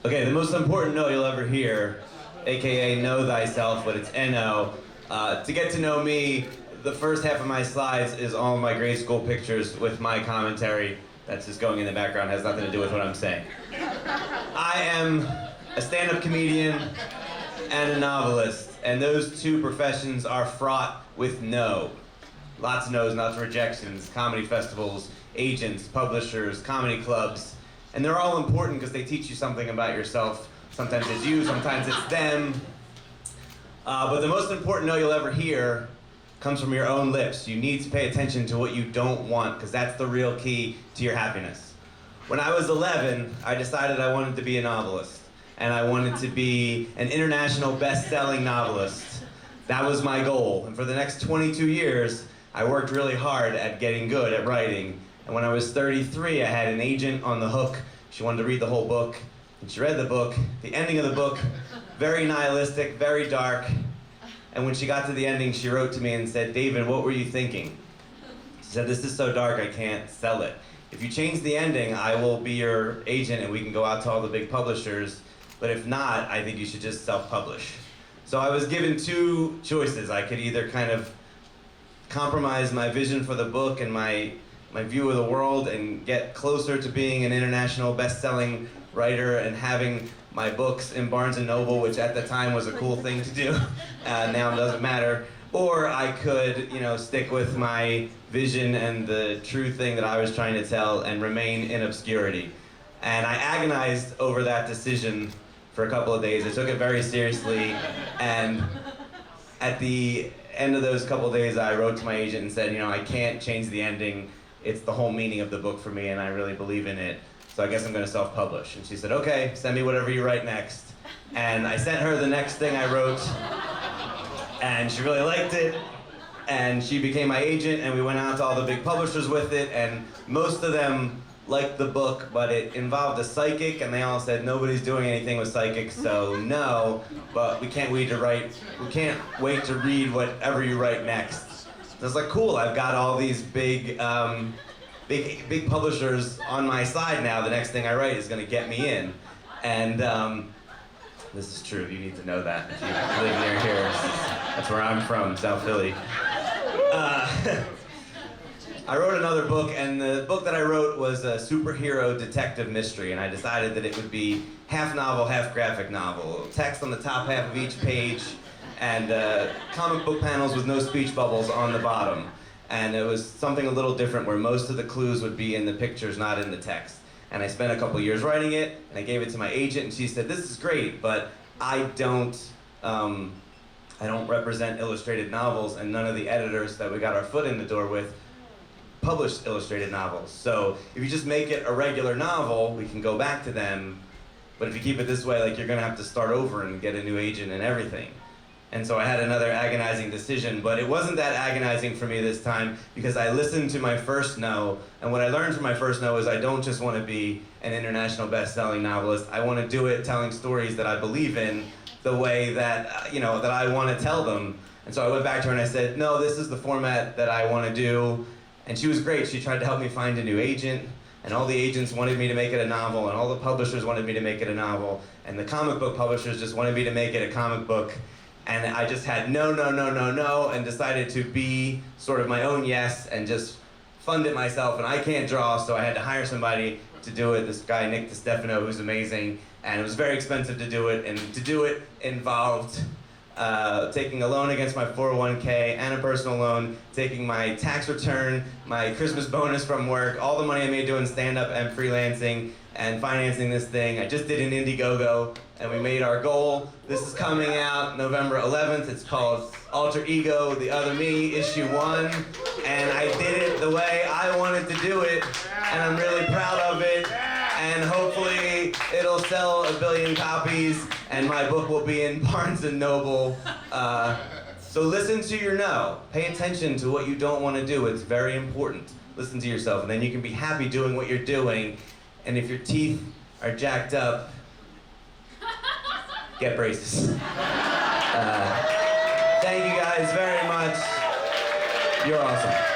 Okay, the most important no you'll ever hear, aka know thyself, but it's N-O. To get to know me, the first half of my slides is all my grade school pictures with my commentary. That's just going in the background, has nothing to do with what I'm saying. I am a stand-up comedian and a novelist, and those two professions are fraught with no. Lots of no's, lots of rejections, comedy festivals, agents, publishers, comedy clubs. And they're all important because they teach you something about yourself. Sometimes it's you, sometimes it's them. But the most important no you'll ever hear comes from your own lips. You need to pay attention to what you don't want, because that's the real key to your happiness. When I was 11, I decided I wanted to be a novelist. And I wanted to be an international best-selling novelist. That was my goal. And for the next 22 years, I worked really hard at getting good at writing. And when I was 33, I had an agent on the hook. She wanted to read the whole book, and she read the book. The ending of the book, very nihilistic, very dark. And when she got to the ending, she wrote to me and said, "David, what were you thinking?" She said, "This is so dark, I can't sell it. If you change the ending, I will be your agent and we can go out to all the big publishers. But if not, I think you should just self-publish." So I was given two choices. I could either kind of compromise my vision for the book and my view of the world and get closer to being an international best-selling writer and having my books in Barnes & Noble, which at the time was a cool thing to do. Now it doesn't matter. Or I could, stick with my vision and the true thing that I was trying to tell and remain in obscurity. And I agonized over that decision for a couple of days. I took it very seriously, and at the end of those couple of days, I wrote to my agent and said, I can't change the ending. It's the whole meaning of the book for me, and I really believe in it. So I guess I'm gonna self-publish. And she said, "Okay, send me whatever you write next." And I sent her the next thing I wrote, and she really liked it. And she became my agent, and we went out to all the big publishers with it, and most of them liked the book, but it involved a psychic, and they all said, "Nobody's doing anything with psychics, so no, but we can't wait to read whatever you write next." So I was like, cool, I've got all these big publishers on my side now. The next thing I write is gonna get me in. And this is true, you need to know that. If you live near here, that's where I'm from, South Philly. I wrote another book, and the book that I wrote was a superhero detective mystery, and I decided that it would be half novel, half graphic novel. Text on the top half of each page, and comic book panels with no speech bubbles on the bottom. And it was something a little different where most of the clues would be in the pictures, not in the text. And I spent a couple years writing it, and I gave it to my agent, and she said, "This is great, but I don't represent illustrated novels, and none of the editors that we got our foot in the door with published illustrated novels. So if you just make it a regular novel, we can go back to them, but if you keep it this way, you're gonna have to start over and get a new agent and everything." And so I had another agonizing decision, but it wasn't that agonizing for me this time because I listened to my first no, and what I learned from my first no is I don't just want to be an international best-selling novelist. I want to do it telling stories that I believe in the way that, that I want to tell them. And so I went back to her and I said, "No, this is the format that I want to do." And she was great. She tried to help me find a new agent, and all the agents wanted me to make it a novel, and all the publishers wanted me to make it a novel, and the comic book publishers just wanted me to make it a comic book. And I just had no, and decided to be sort of my own yes and just fund it myself. And I can't draw, so I had to hire somebody to do it, this guy, Nick DiStefano, who's amazing. And it was very expensive to do it, and to do it involved taking a loan against my 401k and a personal loan, taking my tax return, my Christmas bonus from work, all the money I made doing stand-up and freelancing, and financing this thing. I just did an Indiegogo, and we made our goal. This is coming out November 11th. It's called Alter Ego, The Other Me, Issue 1. And I did it the way I wanted to do it, and I'm really proud of it. And hopefully it'll sell 1 billion copies, and my book will be in Barnes & Noble. So listen to your no. Pay attention to what you don't want to do. It's very important. Listen to yourself, and then you can be happy doing what you're doing. And if your teeth are jacked up, get braces. Thank you guys very much. You're awesome.